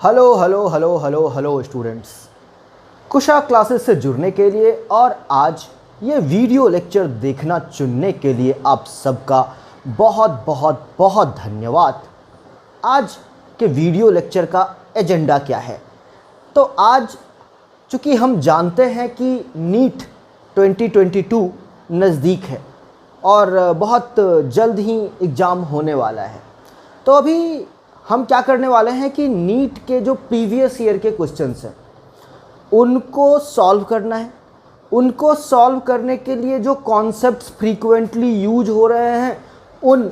Hello hello hello hello hello students, Kusha classes से जुड़ने के लिए और आज ये वीडियो लेक्चर देखना चुनने के लिए आप सबका बहुत बहुत बहुत धन्यवाद। आज के वीडियो लेक्चर का एजेंडा क्या है? तो आज चूँकि हम जानते हैं कि नीट 2022 नज़दीक है और बहुत जल्द ही एग्ज़ाम होने वाला है, तो अभी हम क्या करने वाले हैं कि नीट के जो प्रीवियस ईयर के क्वेश्चंस हैं उनको सॉल्व करना है। उनको सॉल्व करने के लिए जो कॉन्सेप्ट्स फ्रीक्वेंटली यूज हो रहे हैं उन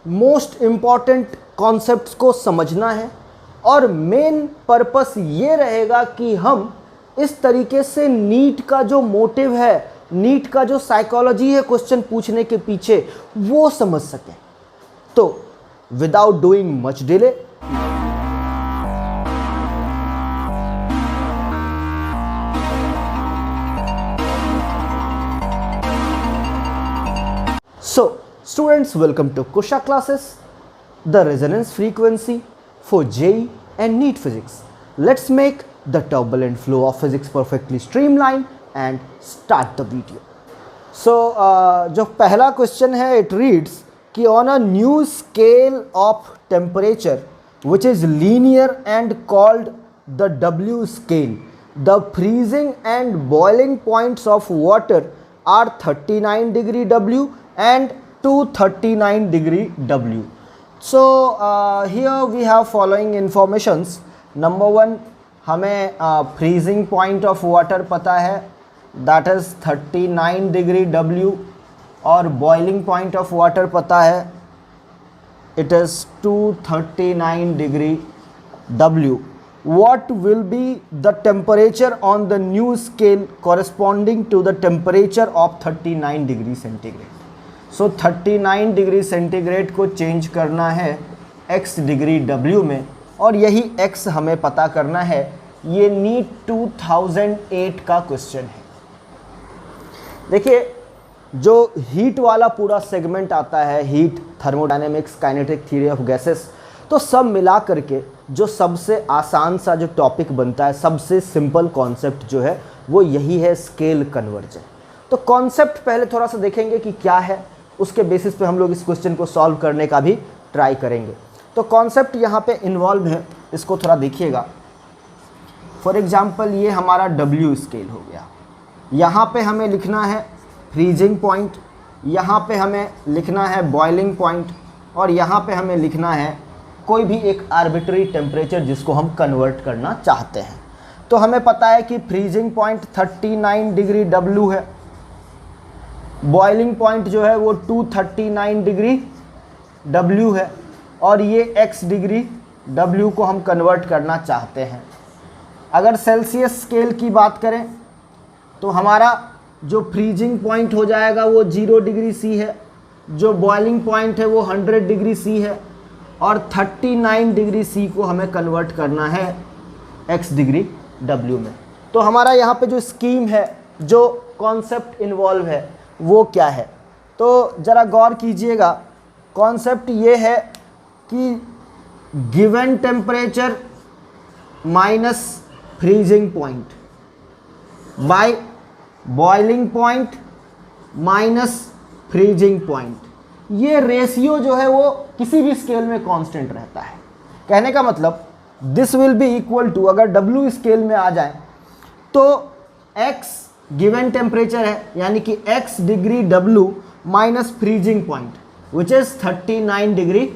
मोस्ट इम्पॉर्टेंट कॉन्सेप्ट्स को समझना है और मेन पर्पस ये रहेगा कि हम इस तरीके से नीट का जो मोटिव है, नीट का जो साइकोलॉजी है क्वेश्चन पूछने के पीछे, वो समझ सकें। तो without doing much delay, so students, welcome to Kusha classes, the resonance frequency for JEE and NEET physics. Let's make the turbulent flow of physics perfectly streamlined and start the video. So जो पहला question है, it reads कि on a new scale of temperature which is linear and called the W scale, the freezing and boiling points of water are 39 degree W and 239 degree W. So here we have following informations. Number one, हमें freezing point of water पता है, that is 39 degree W, और boiling point of water पता है, it is 239 degree W. What will be the temperature on the new scale corresponding to the temperature of 39 degree centigrade? So 39 degree centigrade को change करना है x degree W में, और यही x हमें पता करना है। ये नीट 2008 का क्वेश्चन है। देखिए, जो हीट वाला पूरा सेगमेंट आता है, heat, thermodynamics, kinetic theory of gases, तो सब मिला करके जो सबसे आसान सा जो टॉपिक बनता है, सबसे सिंपल कॉन्सेप्ट जो है वो यही है, स्केल कन्वर्जन। तो कॉन्सेप्ट पहले थोड़ा सा देखेंगे कि क्या है, उसके बेसिस पे हम लोग इस क्वेश्चन को सॉल्व करने का भी ट्राई करेंगे। तो कॉन्सेप्ट यहाँ पे इन्वॉल्व है, इसको थोड़ा देखिएगा। फॉर एग्जाम्पल, ये हमारा W स्केल हो गया। यहाँ पे हमें लिखना है फ्रीजिंग पॉइंट, यहाँ पे हमें लिखना है बॉइलिंग पॉइंट, और यहाँ पे हमें लिखना है कोई भी एक आर्बिट्री टेम्परेचर जिसको हम कन्वर्ट करना चाहते हैं। तो हमें पता है कि फ्रीजिंग पॉइंट 39 डिग्री W है, बॉइलिंग पॉइंट जो है वो 239 डिग्री W है, और ये x डिग्री W को हम कन्वर्ट करना चाहते हैं। अगर सेल्सियस स्केल की बात करें तो हमारा जो फ्रीजिंग पॉइंट हो जाएगा वो 0 डिग्री C है, जो बॉइलिंग पॉइंट है वो 100 डिग्री C है, और 39 डिग्री C को हमें कन्वर्ट करना है x डिग्री W में। तो हमारा यहाँ पे जो स्कीम है, जो कॉन्सेप्ट इन्वॉल्व है वो क्या है, तो ज़रा गौर कीजिएगा। कॉन्सेप्ट ये है कि given temperature minus freezing point by boiling point minus freezing point, ये रेशियो जो है वो किसी भी स्केल में कांस्टेंट रहता है। कहने का मतलब this will be equal to, अगर W स्केल में आ जाए तो x गिवन टेम्परेचर है, यानी कि x degree W minus freezing point which is 39 degree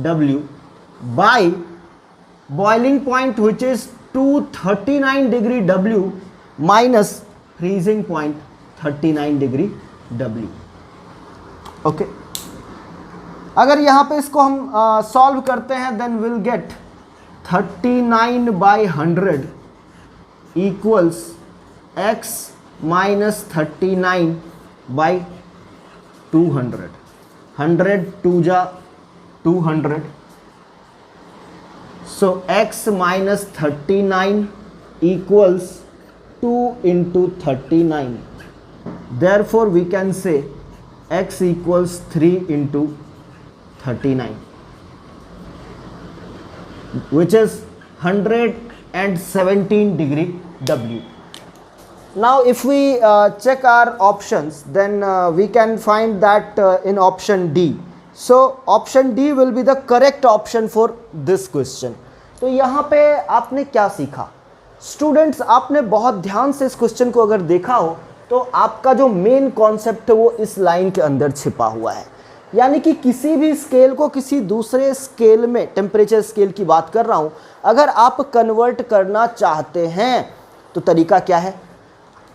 W by boiling point which is 239 degree W minus freezing point 39 degree W। Okay, अगर यहाँ पे इसको हम सॉल्व करते हैं then will get 39 by 100 equals x minus 39 by 200। 100 2 जा 200, so x minus 39 equals 2 into 39. Therefore, we can say x equals 3 into 39, which is 117 degree W. Now if we check our options, then we can find that in option D. So option D will be the correct option for this question. तो यहाँ पे आपने क्या सीखा students? आपने बहुत ध्यान से इस क्वेश्चन को अगर देखा हो तो आपका जो मेन कॉन्सेप्ट है वो इस लाइन के अंदर छिपा हुआ है। यानी कि किसी भी स्केल को किसी दूसरे स्केल में, टेम्परेचर स्केल की बात कर रहा हूँ, अगर आप कन्वर्ट करना चाहते हैं तो तरीका क्या है?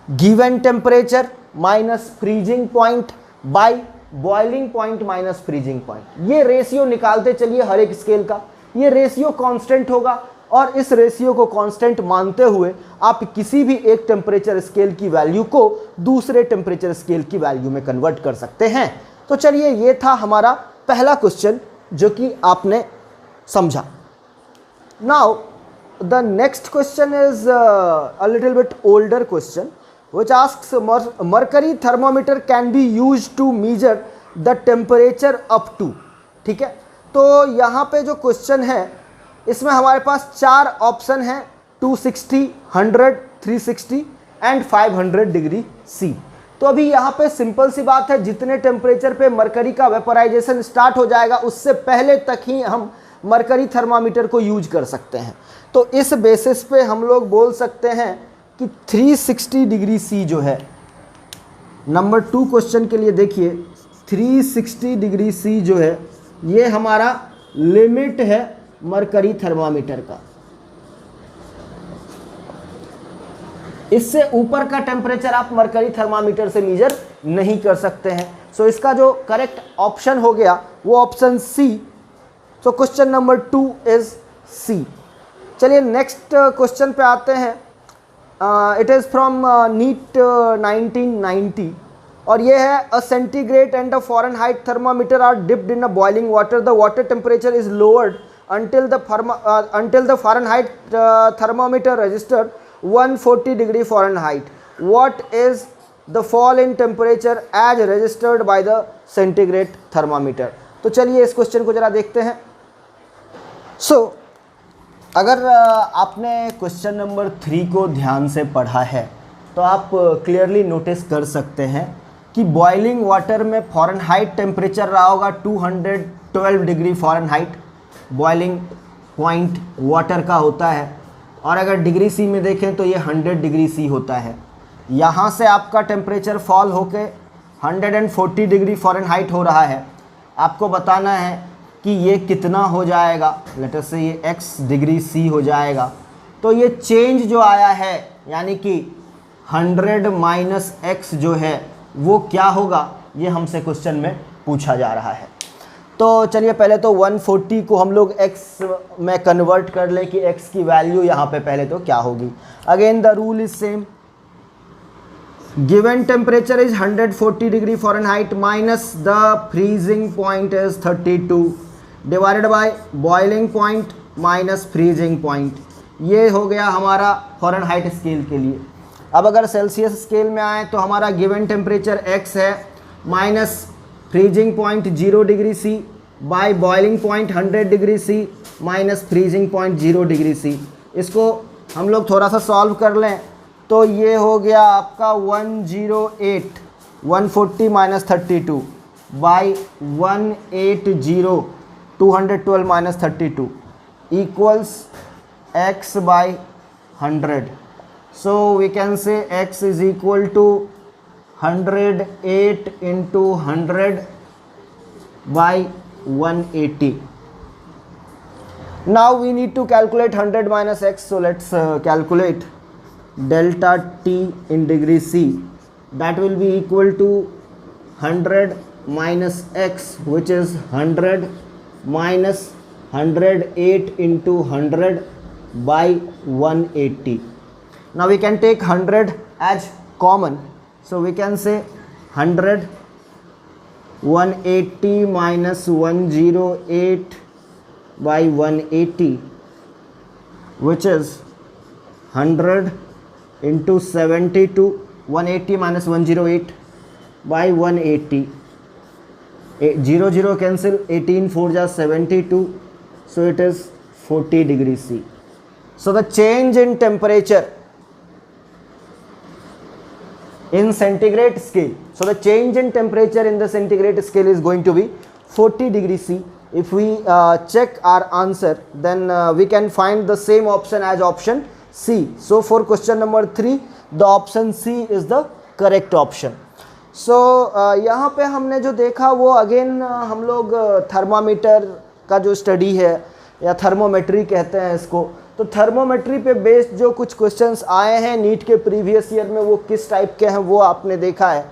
Given temperature minus freezing point by boiling point minus freezing point. ये रेशियो निकालते चलिए हर एक स्केल का। ये रेशियो कांस्टेंट होगा और इस रेशियो को कांस्टेंट मानते हुए आप किसी भी एक टेम्परेचर स्केल की वैल्यू को दूसरे टेम्परेचर स्केल की वैल्यू में कन्वर्ट कर सकते हैं। तो चलिए, ये था हमारा पहला क्वेश्चन जो कि आपने समझा। Now the next question is a little bit older question which asks mercury thermometer can be used to measure the temperature up to। ठीक है, तो यहाँ पे जो क्वेश्चन है इसमें हमारे पास 4 ऑप्शन हैं, 260, 100, 360 एंड 500 डिग्री सी। तो अभी यहाँ पे सिंपल सी बात है, जितने टेम्परेचर पे मरकरी का वेपोराइजेशन स्टार्ट हो जाएगा उससे पहले तक ही हम मरकरी थर्मामीटर को यूज कर सकते हैं। तो इस बेसिस पे हम लोग बोल सकते हैं कि 360 डिग्री सी जो है, नंबर 2 क्वेश्चन के लिए देखिए, 360 डिग्री सी जो है ये हमारा लिमिट है मरकरी थर्मामीटर का। इससे ऊपर का टेम्परेचर आप मरकरी थर्मामीटर से मेजर नहीं कर सकते हैं। सो इसका जो करेक्ट ऑप्शन हो गया वो option C. So question number 2 is C. चलिए नेक्स्ट क्वेश्चन पे आते हैं। इट इज़ फ्रॉम नीट 1990 और ये है a centigrade and a Fahrenheit thermometer are dipped in a boiling water. The water temperature is lowered until the Fahrenheit thermometer registered 140 degree Fahrenheit. What is the fall in temperature as registered by the centigrade thermometer? तो चलिए इस question को जरा देखते हैं। अगर आपने question number 3 को ध्यान से पढ़ा है तो आप क्लियरली नोटिस कर सकते हैं कि बॉइलिंग वाटर में फ़ारेनहाइट टेम्परेचर रहा होगा 212 degree Fahrenheit, boiling point water का होता है। और अगर डिग्री सी में देखें तो ये 100 डिग्री सी होता है। यहाँ से आपका टेम्परेचर फॉल होके 140 डिग्री फ़ारेनहाइट हो रहा है। आपको बताना है कि ये कितना हो जाएगा, लेट अस से ये x डिग्री सी हो जाएगा। तो ये चेंज जो आया है यानी कि 100 माइनस x जो है वो क्या होगा, ये हमसे क्वेश्चन में पूछा जा रहा है। तो चलिए पहले तो 140 को हम लोग x में कन्वर्ट कर लें कि x की वैल्यू यहाँ पे पहले तो क्या होगी। Again the rule is same, given temperature is 140 degree Fahrenheit minus the freezing point is 32 divided by boiling point minus freezing point. ये हो गया हमारा फ़ारेनहाइट स्केल के लिए। अब अगर सेल्सियस स्केल में आए तो हमारा गिवन टेम्परेचर x है minus freezing point 0 degree C by boiling point 100 degree C minus freezing point 0 degree C. इसको हम लोग थोड़ा सा सॉल्व कर लें तो ये हो गया आपका 108, 140 minus 32 by 180, 212 minus 32 equals x by 100। So we can say x is equal to 108 into 100 by 180. Now we need to calculate 100 minus x. So let's calculate delta T in degree C. That will be equal to 100 minus x, which is 100 minus 108 into 100 by 180. Now we can take 100 as common. So we can say 100, 180 minus 108 by 180, which is 100 into 72, 180 minus 108 by 180. 0 0 cancel, 18 4 ja 72, so it is 40 degree C. So the change in temperature in centigrade scale. So the change in temperature in the centigrade scale is going to be 40 degrees C. If we check our answer, then we can find the same option as option C. So for question number 3, the option C is the correct option. So यहाँ पे हमने जो देखा वो again हम लोग thermometer का जो स्टडी है या थर्मोमेट्री कहते हैं इसको, तो थर्मोमेट्री पे बेस्ड जो कुछ क्वेश्चंस आए हैं नीट के प्रीवियस ईयर में वो किस टाइप के हैं वो आपने देखा है।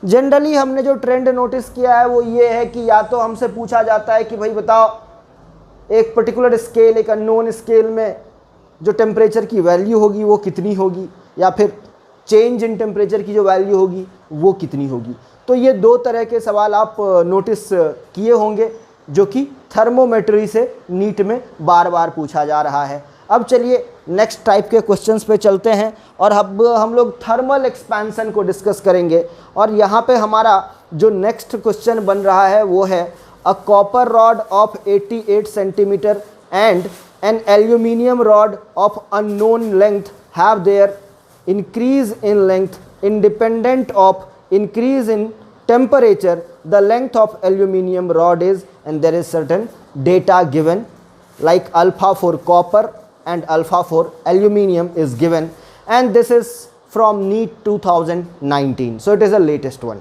जनरली हमने जो ट्रेंड नोटिस किया है वो ये है कि या तो हमसे पूछा जाता है कि भाई बताओ एक पर्टिकुलर स्केल, एक अननोन स्केल में जो टेम्परेचर की वैल्यू होगी वो कितनी होगी, या फिर चेंज इन टेम्परेचर की जो वैल्यू होगी वो कितनी होगी। तो ये दो तरह के सवाल आप नोटिस किए होंगे जो कि थर्मोमेट्री से नीट में बार बार पूछा जा रहा है। अब चलिए नेक्स्ट टाइप के क्वेश्चंस पे चलते हैं और अब हम लोग थर्मल एक्सपेंशन को डिस्कस करेंगे। और यहाँ पे हमारा जो नेक्स्ट क्वेश्चन बन रहा है वो है a copper rod of 88 centimetre and an aluminium rod of unknown length have their increase in length independent of increase in temperature. The length of aluminium rod is, and there is certain data given like alpha for copper and alpha for aluminium is given, and this is from NEET 2019, so it is the latest one.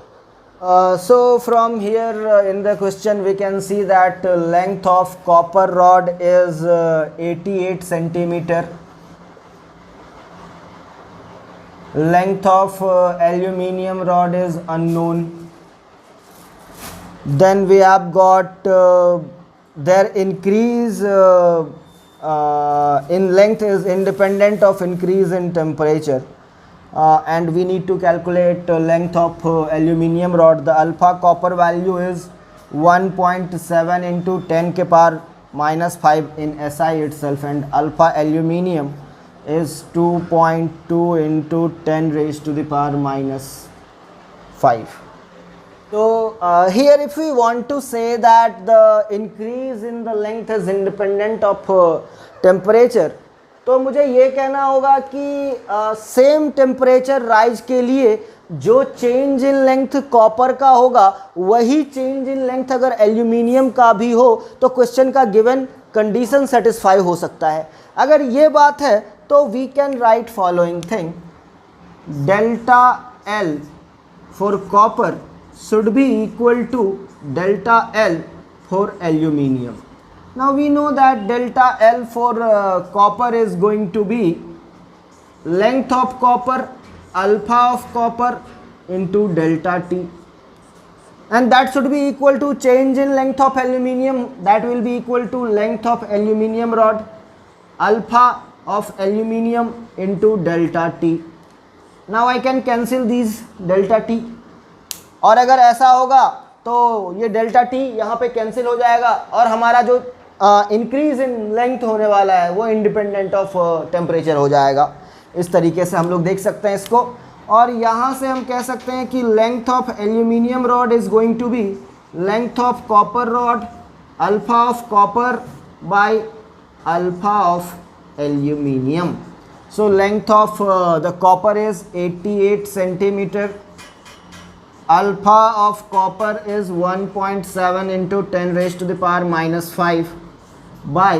So from here in the question we can see that length of copper rod is 88 centimeter. Length of aluminium rod is unknown. Then we have got their increase in length is independent of increase in temperature, and we need to calculate length of aluminium rod. The alpha copper value is 1.7 into 10 के power minus 5 in SI itself, and alpha aluminium is 2.2 into 10 raised to the power minus 5. So here if we want to say that the increase in the length is independent of temperature, तो मुझे ये कहना होगा कि same temperature rise के लिए जो change in length copper का होगा वही चेंज इन लेंथ अगर एल्यूमिनियम का भी हो तो क्वेश्चन का गिवन कंडीशन सेटिस्फाई हो सकता है। अगर ये बात है तो we can write following thing, delta L for copper should be equal to delta L for aluminium. Now we know that delta L for copper is going to be length of copper, alpha of copper into delta T, and that should be equal to change in length of aluminium, that will be equal to length of aluminium rod, alpha of aluminium into delta T. Now I can cancel these delta T, और अगर ऐसा होगा तो ये delta T यहाँ पे cancel हो जाएगा और हमारा जो इंक्रीज इन लेंथ होने वाला है वो इंडिपेंडेंट ऑफ टेम्परेचर हो जाएगा। इस तरीके से हम लोग देख सकते हैं इसको, और यहाँ से हम कह सकते हैं कि length of aluminium rod is going to be length of copper rod, alpha of copper by alpha of aluminium. So length of the copper is 88 centimetre. Alpha of copper is 1.7 into 10 raised to the power minus 5 by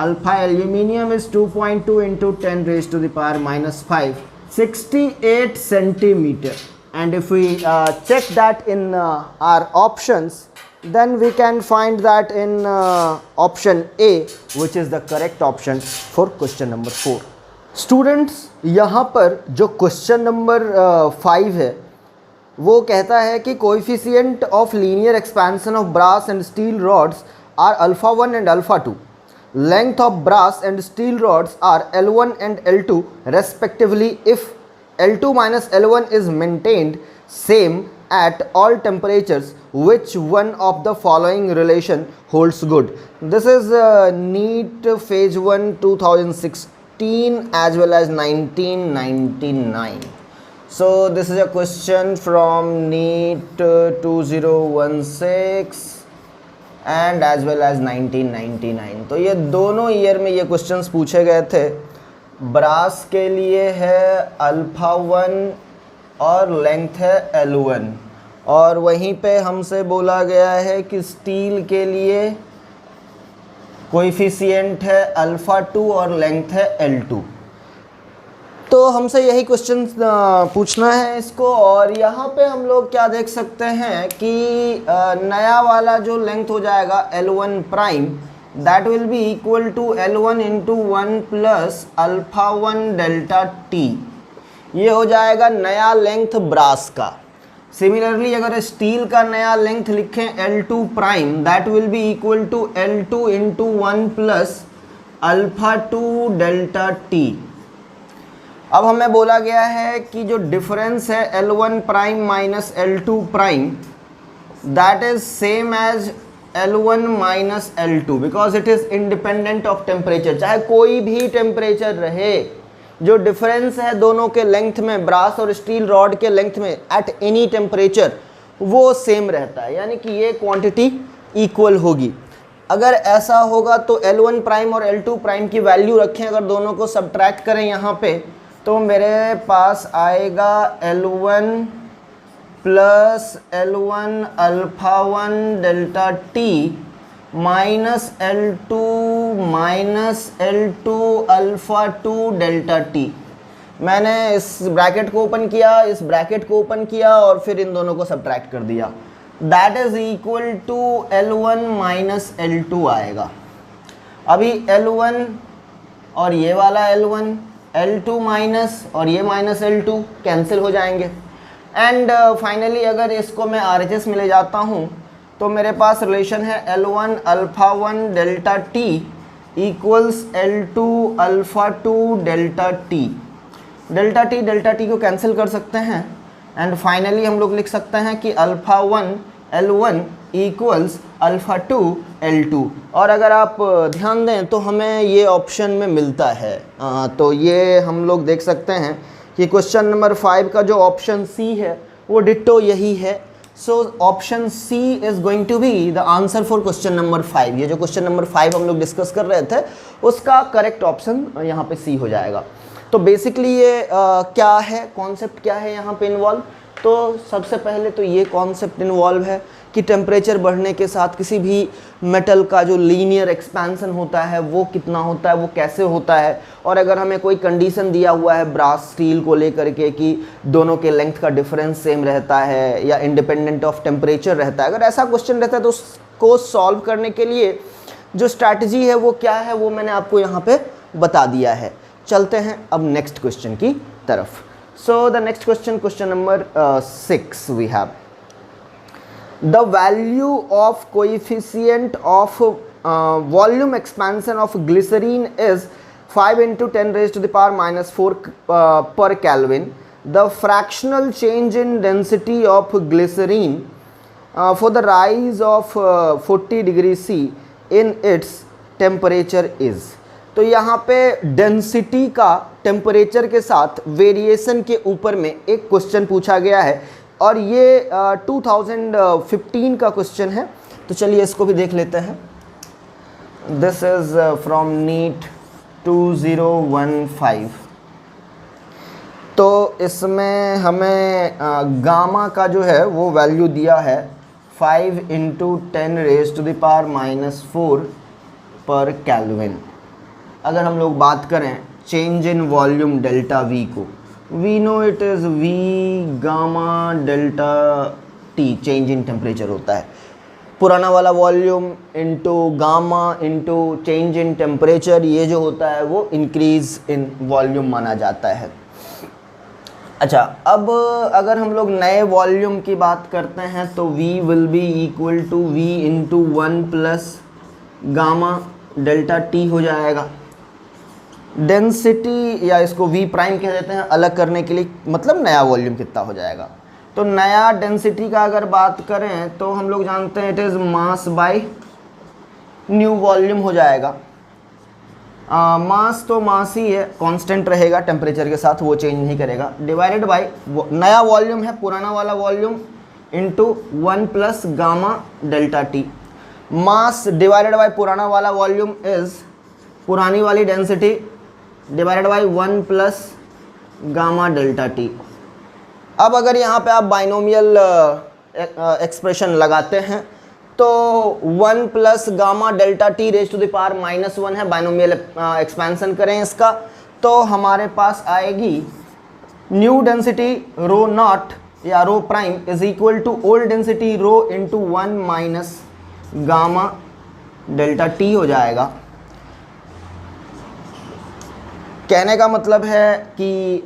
alpha aluminium is 2.2 into 10 raised to the power minus 5, 68 centimeter. And if we check that in our options, then we can find that in option A, which is the correct option for question number 4. Students, यहाँ पर जो question number 5 है वो कहता है कि coefficient of linear expansion of brass and steel rods are alpha 1 and alpha 2. Length of brass and steel rods are L1 and L2 respectively if L2 minus L1 is maintained same at all temperatures, which one of the following relation holds good? This is NEET phase 1 2016 as well as 1999. So this is a question from NEET 2016 and as well as 1999। तो ये दोनों year में ये questions पूछे गए थे। Brass के लिए है अल्फ़ा 1 और लेंथ है L1, और वहीं पे हमसे बोला गया है कि स्टील के लिए कोएफिशिएंट है अल्फ़ा 2 और लेंथ है L2। तो हमसे यही क्वेश्चन पूछना है इसको। और यहाँ पे हम लोग क्या देख सकते हैं कि नया वाला जो लेंथ हो जाएगा L1 prime, that will be equal to L1 into 1 plus alpha 1 delta T. ये हो जाएगा नया लेंथ ब्रास का। सिमिलरली अगर स्टील का नया लेंथ लिखें L2 prime, that will be equal to L2 into 1 plus alpha 2 delta T. अब हमें बोला गया है कि जो डिफरेंस है L1 prime minus L2 prime, that is same as L1 minus L2 because it is independent of temperature. चाहे कोई भी टेम्परेचर रहे, जो डिफरेंस है दोनों के लेंथ में, ब्रास और स्टील रॉड के लेंथ में एट एनी टेम्परेचर, वो सेम रहता है, यानी कि ये क्वांटिटी इक्वल होगी। अगर ऐसा होगा तो L1 प्राइम और L2 प्राइम की वैल्यू रखें, अगर दोनों को सब्ट्रैक्ट करें यहाँ पे, तो मेरे पास आएगा L1 plus L1 alpha 1 delta T minus L2 alpha 2 delta T. मैंने इस ब्रैकेट को ओपन किया, इस ब्रैकेट को ओपन किया और फिर इन दोनों को सब्ट्रैक्ट कर दिया। That is equal to L1 minus L2 आएगा। अभी L1 और ये वाला L1, L2 माइनस और ये माइनस L2 कैंसिल हो जाएंगे। एंड फाइनली अगर इसको मैं RHS में ले जाता हूँ तो मेरे पास रिलेशन है L1 alpha 1 delta T equals L2 alpha 2 delta T. Delta T को कैंसिल कर सकते हैं एंड फाइनली हम लोग लिख सकते हैं कि alpha 1 L1 equals alpha 2 L2। और अगर आप ध्यान दें तो हमें ये ऑप्शन में मिलता है। तो ये हम लोग देख सकते हैं कि क्वेश्चन नंबर 5 का जो ऑप्शन सी है वो डिट्टो यही है। So option C is going to be the answer for question number 5। ये जो क्वेश्चन नंबर 5 हम लोग डिस्कस कर रहे थे उसका करेक्ट ऑप्शन यहाँ पे सी हो जाएगा। तो बेसिकली ये क्या है, कॉन्सेप्ट क्या है यहाँ पे इन्वॉल्व। तो सबसे पहले तो ये कॉन्सेप्ट इन्वॉल्व है कि टेम्परेचर बढ़ने के साथ किसी भी मेटल का जो लीनियर एक्सपेंशन होता है वो कितना होता है, वो कैसे होता है। और अगर हमें कोई कंडीशन दिया हुआ है ब्रास स्टील को लेकर के कि दोनों के लेंथ का डिफरेंस सेम रहता है या इंडिपेंडेंट ऑफ टेम्परेचर रहता है, अगर ऐसा क्वेश्चन रहता है तो उसको सॉल्व करने के लिए जो स्ट्रैटेजी है वो क्या है, वो मैंने आपको यहाँ पे बता दिया है। चलते हैं अब नेक्स्ट क्वेश्चन की तरफ। So the next question, question number 6 we have. The value of coefficient of volume expansion of glycerine is 5 into 10 raised to the power minus 4 per Kelvin. The fractional change in density of glycerine for the rise of 40 degrees C in its temperature is. तो यहाँ पे density का temperature के साथ variation के ऊपर में एक क्वेश्चन पूछा गया है और ये 2015 का क्वेश्चन है। तो चलिए इसको भी देख लेते हैं। This is from NEET 2015। तो इसमें हमें गामा का जो है वो वैल्यू दिया है 5 into 10 raised to the power minus 4 पर केल्विन। अगर हम लोग बात करें change in volume delta V को, we know it is V gamma delta T, change in temperature होता है। पुराना वाला volume into gamma into change in temperature, ये जो होता है वो इंक्रीज इन वॉल्यूम माना जाता है। अच्छा, अब अगर हम लोग नए वॉल्यूम की बात करते हैं तो v will be equal to v into 1 plus gamma delta T हो जाएगा। डेंसिटी या इसको v प्राइम कह देते हैं अलग करने के लिए, मतलब नया वॉल्यूम कितना हो जाएगा। तो नया डेंसिटी का अगर बात करें तो हम लोग जानते हैं it is mass by new volume हो जाएगा। मास तो मास ही है, कांस्टेंट रहेगा टेम्परेचर के साथ, वो चेंज नहीं करेगा, डिवाइडेड बाय नया वॉल्यूम है पुराना वाला volume into 1 plus gamma delta T. Mass divided by पुराना वाला वॉल्यूम इज पुरानी वाली density divided by 1 plus gamma delta T. अब अगर यहाँ पे आप बाइनोमियल एक्सप्रेशन लगाते हैं तो 1 plus gamma delta T raise to the power -1 है, बाइनोमियल एक्सपेंशन करें इसका तो हमारे पास आएगी न्यू डेंसिटी रो नॉट या rho prime is equal to old density rho into 1 minus gamma delta T हो जाएगा। कहने का मतलब है कि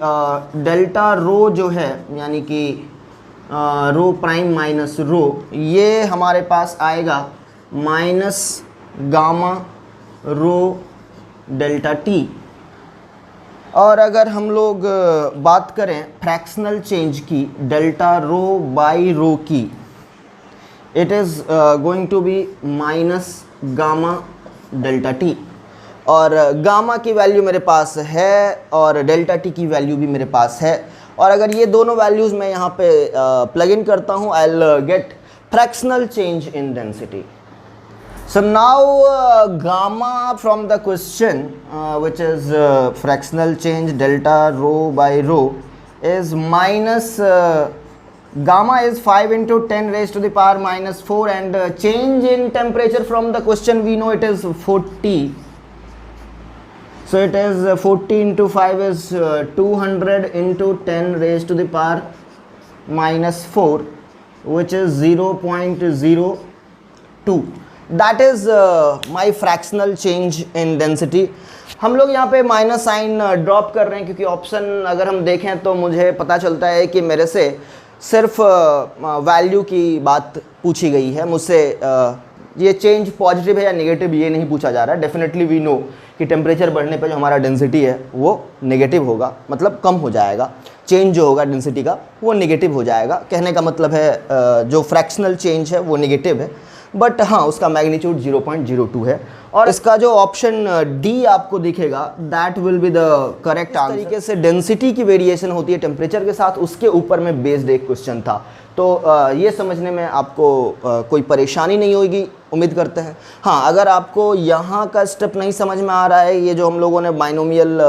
डेल्टा रो जो है यानी कि रो प्राइम माइनस रो, ये हमारे पास आएगा minus gamma rho delta T. और अगर हम लोग बात करें फ्रैक्शनल चेंज की डेल्टा रो बाई रो की, it is going to be minus gamma delta T. और गामा की वैल्यू मेरे पास है और डेल्टा टी की वैल्यू भी मेरे पास है, और अगर ये दोनों वैल्यूज़ मैं यहाँ पे प्लग इन करता हूँ I will get fractional change in density. So now gamma from the question which is fractional change delta rho by rho is minus gamma is 5 into 10 raised to the power minus 4 and change in temperature from the question we know it is 40. So it is 40 into 5 is 200 into 10 raised to the power minus 4 which is 0.02. That is my fractional change in density. हम लोग यहाँ पे minus sign drop कर रहे हैं क्योंकि option अगर हम देखें तो मुझे पता चलता है कि मेरे से सिर्फ वैल्यू की बात पूछी गई है, मुझसे ये चेंज पॉजिटिव है या नेगेटिव ये नहीं पूछा जा रहा है। डेफिनेटली वी नो कि टेम्परेचर बढ़ने पे जो हमारा डेंसिटी है वो नेगेटिव होगा, मतलब कम हो जाएगा, चेंज जो होगा डेंसिटी का वो नेगेटिव हो जाएगा। कहने का मतलब है जो फ्रैक्शनल चेंज है वो नेगेटिव है, बट हाँ उसका मैग्नीट्यूड 0.02 है। और इसका जो ऑप्शन डी आपको दिखेगा that will be the correct answer. तरीके से डेंसिटी की वेरिएशन होती है टेम्परेचर के साथ, उसके ऊपर में बेस्ड एक क्वेश्चन था, तो ये समझने में आपको कोई परेशानी नहीं होगी उम्मीद करते हैं। हाँ अगर आपको यहाँ का स्टेप नहीं समझ में आ रहा है, ये जो हम लोगों ने बाइनोमियल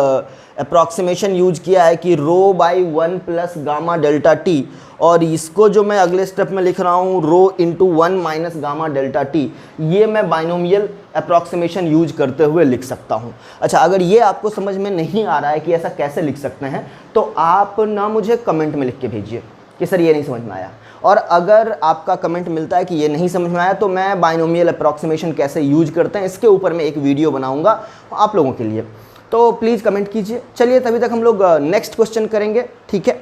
अप्रॉक्सीमेशन यूज किया है कि rho by 1 plus gamma delta T, और इसको जो मैं अगले स्टेप में लिख रहा हूँ rho into 1 minus gamma delta T, ये मैं बाइनोमियल अप्रॉक्सीमेशन यूज करते हुए लिख सकता हूँ। अच्छा अगर ये आपको समझ में नहीं आ रहा है कि ऐसा कैसे लिख सकते हैं तो आप ना मुझे कमेंट में लिख के भेजिए कि सर ये नहीं समझ में आया, और अगर आपका कमेंट मिलता है कि ये नहीं समझ में आया तो मैं बाइनोमियल अप्रॉक्सीमेशन कैसे यूज करते हैं इसके ऊपर मैं एक वीडियो बनाऊँगा आप लोगों के लिए, तो प्लीज़ कमेंट कीजिए। चलिए तभी तक हम लोग नेक्स्ट क्वेश्चन करेंगे, ठीक है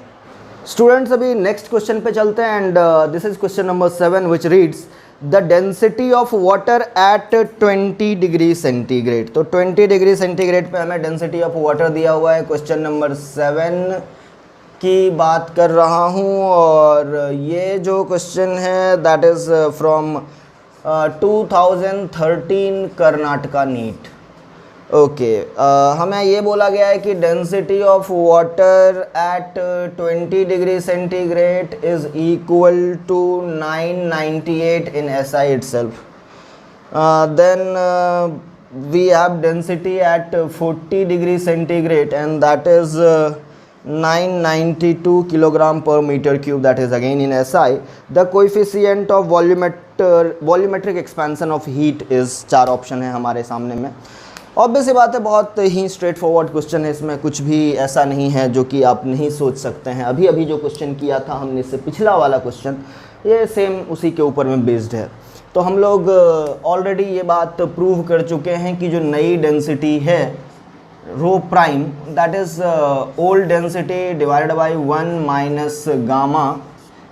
स्टूडेंट्स। अभी नेक्स्ट क्वेश्चन पे चलते हैं and this is question number 7 which reads the density of water at 20 degree centigrade. तो 20 डिग्री सेंटीग्रेड पे हमें डेंसिटी ऑफ वाटर दिया हुआ है। क्वेश्चन नंबर 7 की बात कर रहा हूँ, और ये जो क्वेश्चन है that is from 2013 Karnataka NEET. Okay हमें ये बोला गया है कि density of water at 20 degree centigrade is equal to 998 in SI itself. Then we have density at 40 degree centigrade and that is 992 kilogram per meter cube, that is again in SI. The coefficient of volumetric expansion of heat is 4 option है हमारे सामने में। Obvious बात है बहुत ही straight forward question है, इसमें कुछ भी ऐसा नहीं है जो कि आप नहीं सोच सकते हैं। अभी अभी जो क्वेश्चन किया था हमने इससे पिछला वाला क्वेश्चन ये सेम उसी के ऊपर में बेस्ड है। तो हम लोग ऑलरेडी ये बात प्रूव कर चुके हैं कि जो नई डेंसिटी है rho prime that is old density divided by 1 minus gamma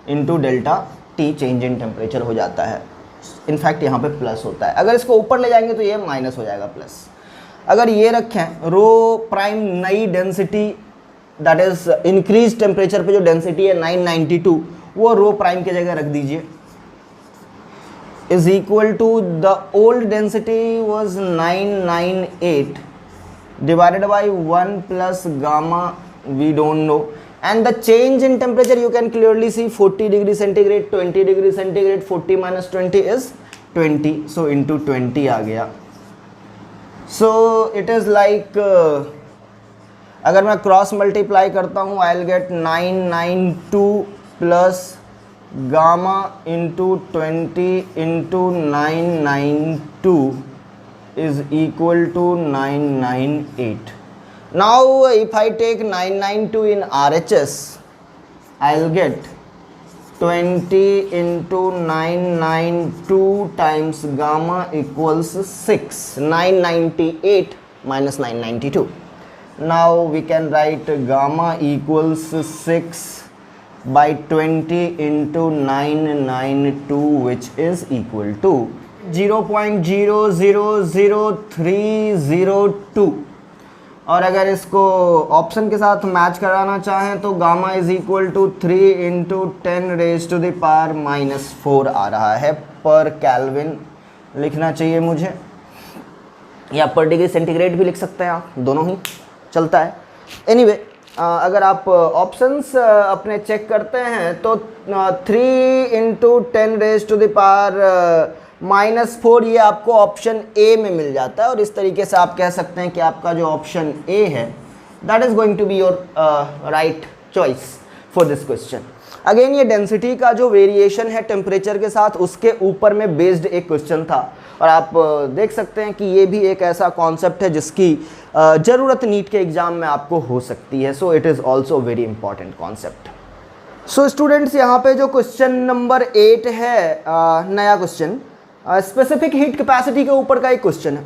into delta T, change in temperature हो जाता है। इनफैक्ट यहाँ पे प्लस होता है, अगर इसको ऊपर ले जाएंगे तो ये माइनस हो जाएगा प्लस। अगर ये रखें रो प्राइम नई density that is increase temperature पे जो डेंसिटी है 992, वो रो प्राइम की जगह रख दीजिए, is equal to the old density was 998 divided by 1 plus gamma we don't know, and the change in temperature you can clearly see 40 degree centigrade 20 degree centigrade 40 minus 20 is 20, so into 20 आ गया। सो it is like अगर मैं cross multiply करता हूँ I will get 992 plus gamma into 20 into 992 is equal to 998. Now if I take 992 in RHS, I'll get 20 into 992 times gamma equals 6. 998 minus 992. Now we can write gamma equals 6 by 20 into 992, which is equal to 0.000302। और अगर इसको option के साथ match कराना चाहें तो gamma is equal to 3 into 10⁻⁻⁴ आ रहा है पर केल्विन लिखना चाहिए मुझे, या पर डिग्री सेंटीग्रेड भी लिख सकते हैं आप, दोनों ही चलता है। एनीवे अगर आप ऑप्शंस अपने चेक करते हैं तो 3 इंटू 10⁻⁻⁴ ये आपको ऑप्शन ए में मिल जाता है, और इस तरीके से आप कह सकते हैं कि आपका जो ऑप्शन ए है that is going to be your right choice for this question. Again ये डेंसिटी का जो वेरिएशन है टेम्परेचर के साथ उसके ऊपर में बेस्ड एक क्वेश्चन था, और आप देख सकते हैं कि ये भी एक ऐसा कॉन्सेप्ट है जिसकी ज़रूरत नीट के एग्जाम में आपको हो सकती है। So it is also very important concept. So students यहाँ पे जो क्वेश्चन नंबर 8 है नया क्वेश्चन स्पेसिफिक हीट कैपेसिटी के ऊपर का एक क्वेश्चन है।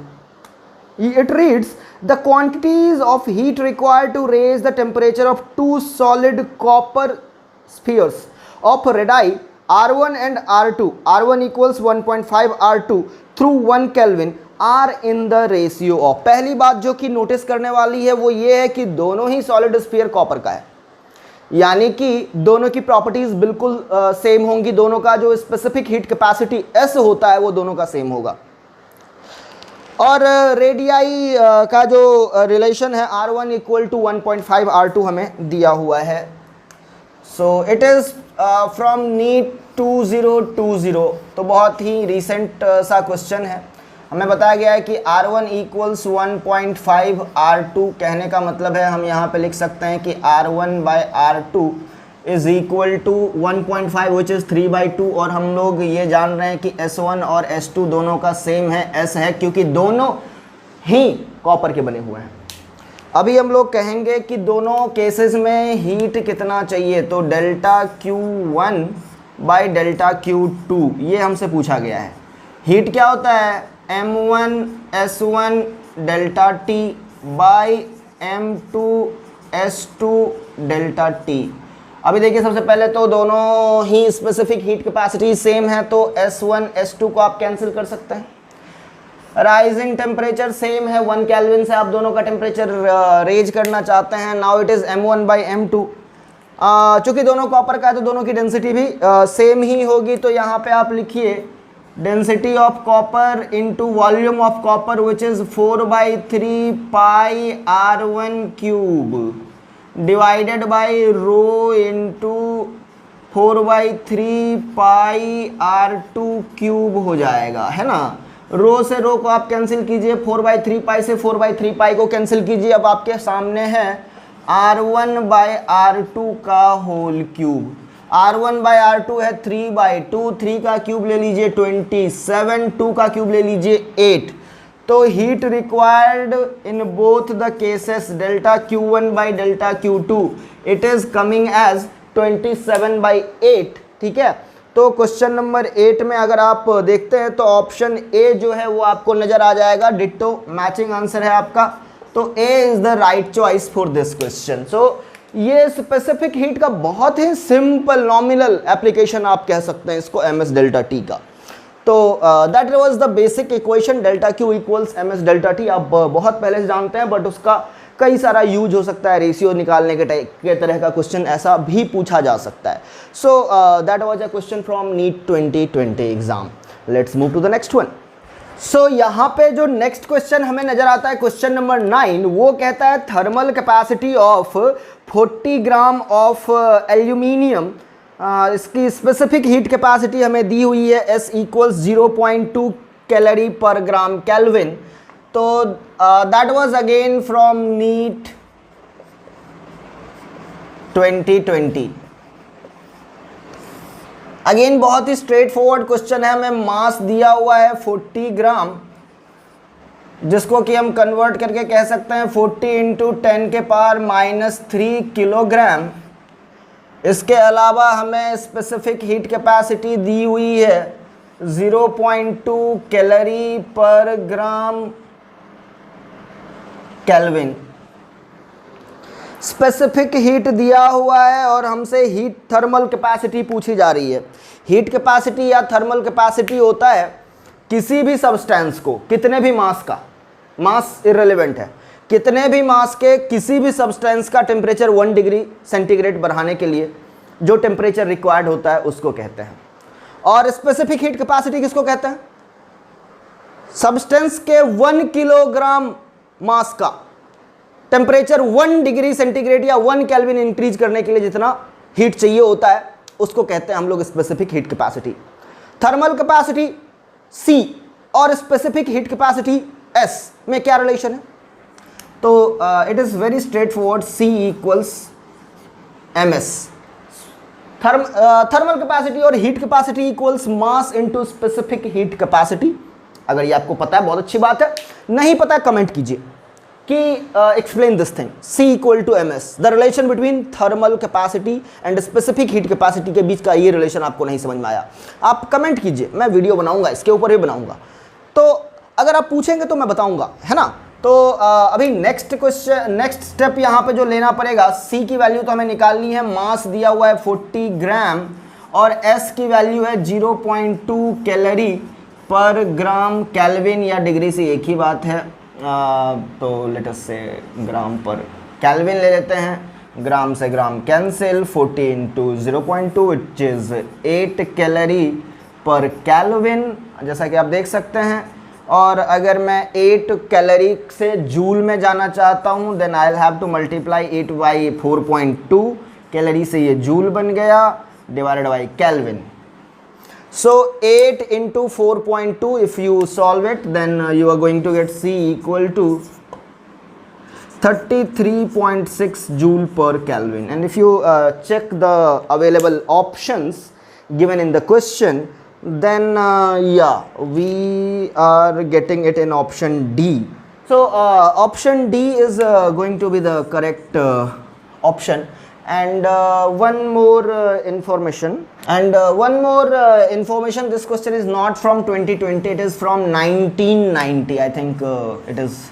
It reads the quantities of heat required to raise the temperature of 2 solid copper spheres of radii R1 and R2, R1 equals 1.5 R2 through 1 Kelvin are in the ratio of। पहली बात जो कि notice करने वाली है वो ये है कि दोनों ही सॉलिड स्फीयर कॉपर का है, यानी कि दोनों की प्रॉपर्टीज बिल्कुल सेम होंगी, दोनों का जो स्पेसिफिक हीट कैपेसिटी S होता है वो दोनों का सेम होगा। और रेडियाई का जो रिलेशन है R1 इक्वल टू 1.5 R2 हमें दिया हुआ है। So it is from NEET 2020, तो बहुत ही रिसेंट सा क्वेश्चन है। हमें बताया गया है कि R1 इक्वल्स 1.5 R2, कहने का मतलब है हम यहाँ पे लिख सकते हैं कि R1 by R2 is equal to 1.5 which is 3/2, और हम लोग ये जान रहे हैं कि S1 और S2 दोनों का सेम है, S है, क्योंकि दोनों ही कॉपर के बने हुए हैं। अभी हम लोग कहेंगे कि दोनों केसेस में हीट कितना चाहिए, तो delta Q1 by delta Q2 ये हमसे पूछा गया है। हीट क्या होता है, M1 S1 delta T by M2 S2 delta T। अभी देखिए सबसे पहले तो दोनों ही स्पेसिफिक हीट कैपेसिटी सेम है, तो S1 S2 को आप कैंसिल कर सकते हैं। राइजिंग टेम्परेचर सेम है, 1 केल्विन से आप दोनों का टेम्परेचर रेज करना चाहते हैं। Now it is M1 by M2। चूँकि दोनों कॉपर का है तो दोनों की डेंसिटी भी सेम ही होगी, तो यहाँ पे आप लिखिए density of copper into volume of copper which is 4/3 pi R1 cube divided by rho into 4/3 pi R2 cube हो जाएगा, है ना। रो से रो को आप कैंसिल कीजिए, 4/3 पाई से 4/3 पाई को कैंसिल कीजिए। अब आपके सामने है R1 बाय R2 का whole cube. R1 by R2 है 3/2, 3 का क्यूब ले लीजिए 27, 2 का क्यूब ले लीजिए 8। तो heat required in both the cases delta Q1 by delta Q2 it is coming as 27/8, ठीक है। तो क्वेश्चन नंबर 8 में अगर आप देखते हैं तो ऑप्शन ए जो है वो आपको नजर आ जाएगा, डिट्टो मैचिंग आंसर है आपका, तो A is the right choice for this question. So ये स्पेसिफिक हीट का बहुत ही सिंपल नॉमिनल एप्लीकेशन आप कह सकते हैं इसको ms डेल्टा टी का। तो that was the basic equation, delta Q equals ms delta T. आप बहुत पहले से जानते हैं, बट उसका कई सारा यूज हो सकता है, रेशियो निकालने के तरह का क्वेश्चन ऐसा भी पूछा जा सकता है। So that was a question from NEET 2020 exam. Let's move to the next one. So यहाँ पे जो नेक्स्ट क्वेश्चन हमें नजर आता है क्वेश्चन नंबर 9, वो कहता है thermal capacity of 40 gram of aluminium इसकी स्पेसिफिक हीट कैपेसिटी हमें दी हुई है S equals 0.2 calorie per gram kelvin. तो that was again from NEET 2020। Again बहुत ही स्ट्रेट फॉरवर्ड क्वेश्चन है, हमें मास दिया हुआ है 40 ग्राम, जिसको कि हम कन्वर्ट करके कह सकते हैं 40 इंटू 10 के पावर -3 किलोग्राम। इसके अलावा हमें स्पेसिफिक हीट कैपेसिटी दी हुई है 0.2 calorie per gram kelvin. Specific heat दिया हुआ है और हमसे हीट थर्मल कैपेसिटी पूछी जा रही है। हीट कैपेसिटी या थर्मल कैपेसिटी होता है किसी भी सब्सटेंस को, कितने भी मास का, मास इररिलेवेंट है, कितने भी मास के किसी भी सब्सटेंस का टेम्परेचर 1 डिग्री सेंटीग्रेड बढ़ाने के लिए जो टेम्परेचर रिक्वायर्ड होता है उसको कहते हैं। और स्पेसिफिक हीट कैपेसिटी किसको कहते हैं? सब्सटेंस के 1 किलोग्राम मास का टेम्परेचर 1 डिग्री सेंटीग्रेड या 1 केल्विन इंक्रीज करने के लिए जितना हीट चाहिए होता है उसको कहते हैं हम लोग specific heat capacity. Thermal capacity C और स्पेसिफिक हीट कैपेसिटी S में क्या रिलेशन है? तो it is very straightforward, C equals MS। Thermal capacity और heat capacity equals mass into specific heat capacity. अगर ये आपको पता है बहुत अच्छी बात है, नहीं पता है कमेंट कीजिए कि explain this thing. C equal to MS, the relation between thermal capacity and specific heat capacity के बीच का ये रिलेशन आपको नहीं समझ में आया, आप कमेंट कीजिए, मैं वीडियो बनाऊंगा इसके ऊपर ही बनाऊंगा। तो अगर आप पूछेंगे तो मैं बताऊंगा, है ना। तो अभी नेक्स्ट क्वेश्चन, नेक्स्ट स्टेप यहाँ पे जो लेना पड़ेगा, C की वैल्यू तो हमें निकालनी है, मास दिया हुआ है 40 ग्राम और S की वैल्यू है 0.2 कैलोरी पर ग्राम केल्विन या डिग्री से एक ही बात है। तो लेट अस से ग्राम पर केल्विन ले लेते हैं, ग्राम से gram cancel, 40 into 0.2 which is 8 calorie पर केल्विन जैसा कि आप देख सकते हैं। और अगर मैं 8 कैलोरी से जूल में जाना चाहता हूँ then I will have to multiply 8 by 4.2, calorie से ये जूल बन गया, divided by kelvin. So 8 into 4.2, if you solve it, then you are going to get C equal to 33.6 joule per Kelvin. And if you check the available options given in the question, then yeah, we are getting it in option D. So option D is going to be the correct option. And one more information, this question is not from 2020, it is from 1990. I think it is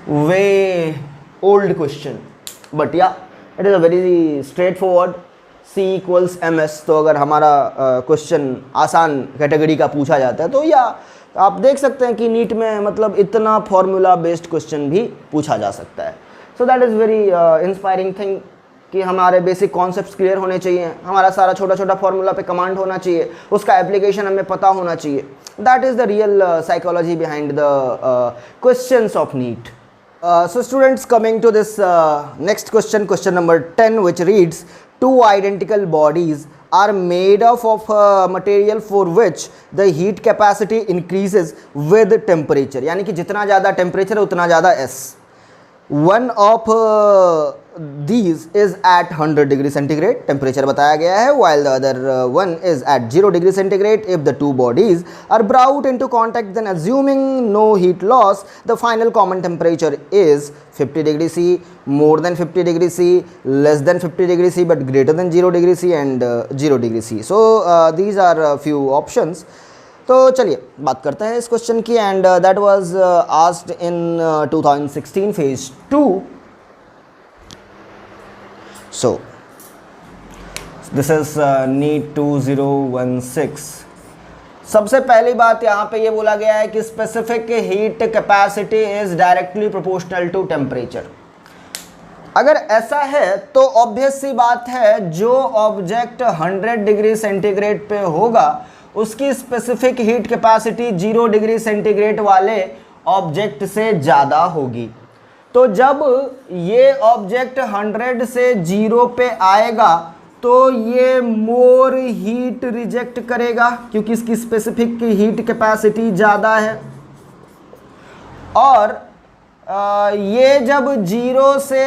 way old question, but yeah, it is a very straightforward, C equals MS। तो अगर हमारा question आसान category का पूछा जाता है तो या आप देख सकते हैं कि नीट में मतलब इतना फॉर्मूला बेस्ड क्वेश्चन भी पूछा जा सकता है। So that is very inspiring thing कि हमारे बेसिक कॉन्सेप्ट्स क्लियर होने चाहिए, हमारा सारा छोटा छोटा फॉर्मूला पे कमांड होना चाहिए, उसका एप्लीकेशन हमें पता होना चाहिए। That is the real psychology behind the questions of NEET. So students, coming to this next question, question number 10, which reads, two identical bodies are made up of material for which the heat capacity increases with temperature। यानी कि जितना ज़्यादा temperature है उतना ज़्यादा S। One of these is at 100 degree centigrade, temperature बताया गया है, while the other one is at 0 degree centigrade। If the two bodies are brought into contact, then assuming no heat loss, the final common temperature is 50 degree C, more than 50 degree C, less than 50 degree C, but greater than 0 degree C and 0 degree C। So these are a few options। तो चलिए बात करते हैं इस question की, and that was asked in 2016 phase 2। So this is NEET 2016। सबसे पहली बात यहाँ पे ये बोला गया है कि specific heat capacity is directly proportional to temperature. अगर ऐसा है तो ऑब्वियस सी बात है जो ऑब्जेक्ट 100 डिग्री सेंटीग्रेड पे होगा उसकी specific heat capacity 0 degree centigrade वाले ऑब्जेक्ट से ज़्यादा होगी। तो जब ये ऑब्जेक्ट 100 से 0 पे आएगा तो ये मोर हीट रिजेक्ट करेगा क्योंकि इसकी स्पेसिफिक हीट कैपेसिटी ज़्यादा है। और ये जब 0 से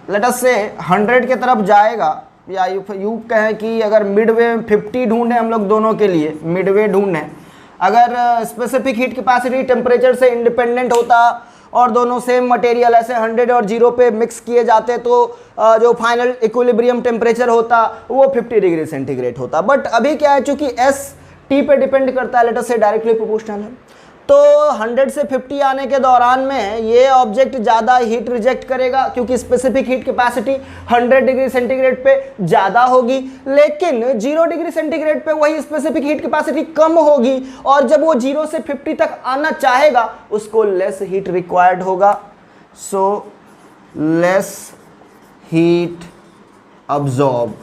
लेट अस से 100 की तरफ जाएगा, या यू कहें कि अगर मिडवे 50 ढूंढें हम लोग दोनों के लिए, मिडवे ढूंढें, अगर स्पेसिफिक हीट कैपेसिटी टेम्परेचर से इंडिपेंडेंट होता और दोनों सेम मटेरियल ऐसे 100 और 0 पे मिक्स किए जाते तो जो फाइनल इक्विलिब्रियम टेम्परेचर होता वो 50 डिग्री सेंटीग्रेड होता। बट अभी क्या है, चूंकि एस टी पे डिपेंड करता है, लेट अस से डायरेक्टली प्रोपोर्शनल है, तो 100 से 50 आने के दौरान में ये ऑब्जेक्ट ज़्यादा हीट रिजेक्ट करेगा क्योंकि specific heat capacity 100 degree centigrade पे ज़्यादा होगी, लेकिन 0 डिग्री सेंटीग्रेड पे वही स्पेसिफिक हीट कैपेसिटी कम होगी, और जब वो 0 से 50 तक आना चाहेगा उसको लेस हीट रिक्वायर्ड होगा। So less heat absorb.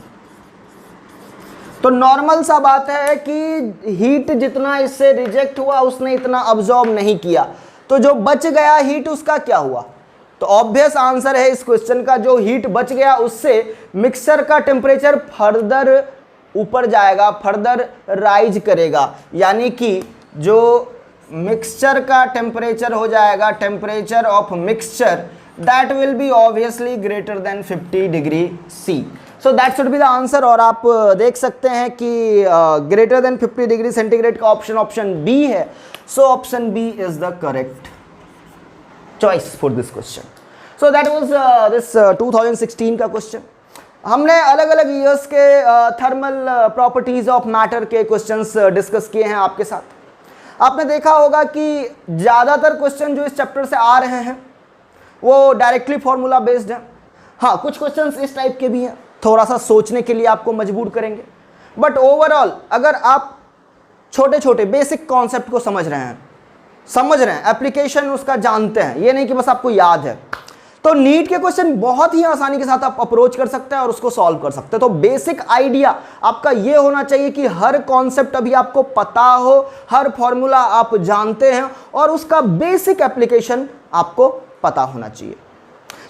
तो नॉर्मल सा बात है कि हीट जितना इससे रिजेक्ट हुआ उसने इतना अब्जॉर्ब नहीं किया, तो जो बच गया हीट उसका क्या हुआ? तो ऑब्वियस आंसर है इस क्वेश्चन का, जो हीट बच गया उससे मिक्सचर का टेम्परेचर फर्दर ऊपर जाएगा, फर्दर राइज करेगा, यानी कि जो मिक्सचर का टेम्परेचर हो जाएगा, temperature of mixture, that will be obviously greater than 50 degree C. So that should be the answer. और आप देख सकते हैं कि ग्रेटर देन 50 डिग्री सेंटीग्रेड का ऑप्शन बी है। So option B is the correct choice for this question. So that was this 2016 का question. हमने अलग अलग ईयर्स के थर्मल प्रॉपर्टीज ऑफ मैटर के क्वेश्चंस डिस्कस किए हैं आपके साथ। आपने देखा होगा कि ज़्यादातर क्वेश्चन जो इस चैप्टर से आ रहे हैं वो डायरेक्टली फॉर्मूला बेस्ड हैं। हाँ, कुछ क्वेश्चंस इस टाइप के भी हैं, थोड़ा सा सोचने के लिए आपको मजबूर करेंगे, बट ओवरऑल अगर आप छोटे छोटे बेसिक कॉन्सेप्ट को समझ रहे हैं, एप्लीकेशन उसका जानते हैं, ये नहीं कि बस आपको याद है, तो नीट के क्वेश्चन बहुत ही आसानी के साथ आप अप्रोच कर सकते हैं और उसको सॉल्व कर सकते हैं। तो बेसिक आइडिया आपका ये होना चाहिए कि हर कॉन्सेप्ट अभी आपको पता हो, हर फॉर्मूला आप जानते हैं और उसका बेसिक एप्लीकेशन आपको पता होना चाहिए।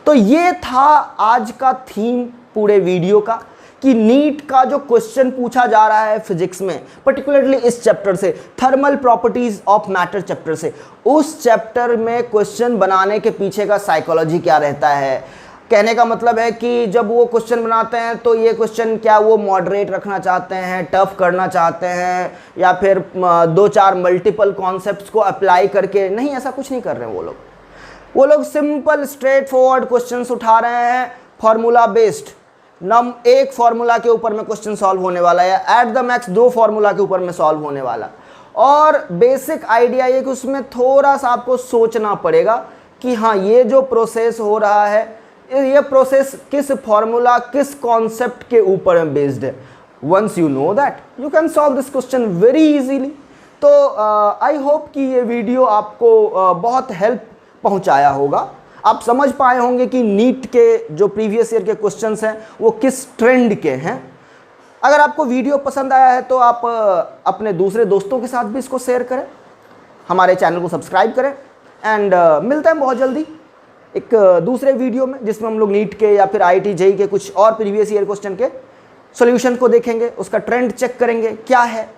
तो ये था आज का थीम पूरे वीडियो का, कि नीट का जो क्वेश्चन पूछा जा रहा है फिजिक्स में, पर्टिकुलरली इस चैप्टर से, thermal properties of matter chapter से, उस चैप्टर में क्वेश्चन बनाने के पीछे का साइकोलॉजी क्या रहता है। कहने का मतलब है कि जब वो क्वेश्चन बनाते हैं तो ये क्वेश्चन क्या वो मॉडरेट रखना चाहते हैं, टफ करना चाहते हैं, या फिर 2-4 मल्टीपल कॉन्सेप्ट्स को अप्लाई करके, नहीं, ऐसा कुछ नहीं कर रहे हैं वो लोग सिंपल स्ट्रेट फॉरवर्ड क्वेश्चंस उठा रहे हैं, फार्मूला बेस्ड। एक फार्मूला के ऊपर में क्वेश्चन सॉल्व होने वाला है, एट द मैक्स 2 फार्मूला के ऊपर में सॉल्व होने वाला। और बेसिक आइडिया ये कि उसमें थोड़ा सा आपको सोचना पड़ेगा कि हाँ, ये जो प्रोसेस हो रहा है, ये प्रोसेस किस फार्मूला, किस कॉन्सेप्ट के ऊपर में बेस्ड है। Once you know that, you can solve this question very easily. तो आई होप कि ये वीडियो आपको बहुत हेल्प पहुंचाया होगा। आप समझ पाए होंगे कि नीट के जो प्रीवियस ईयर के क्वेश्चंस हैं वो किस ट्रेंड के हैं। अगर आपको वीडियो पसंद आया है तो आप अपने दूसरे दोस्तों के साथ भी इसको शेयर करें, हमारे चैनल को सब्सक्राइब करें, एंड मिलते हैं बहुत जल्दी एक दूसरे वीडियो में, जिसमें हम लोग नीट के या फिर IIT JEE के कुछ और प्रीवियस ईयर क्वेश्चन के सॉल्यूशन को देखेंगे, उसका ट्रेंड चेक करेंगे क्या है।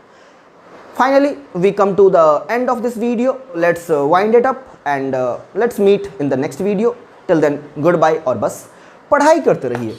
Finally, we come to the end of this video. Let's wind it up and let's meet in the next video. Till then, goodbye और बस पढ़ाई करते रहिए।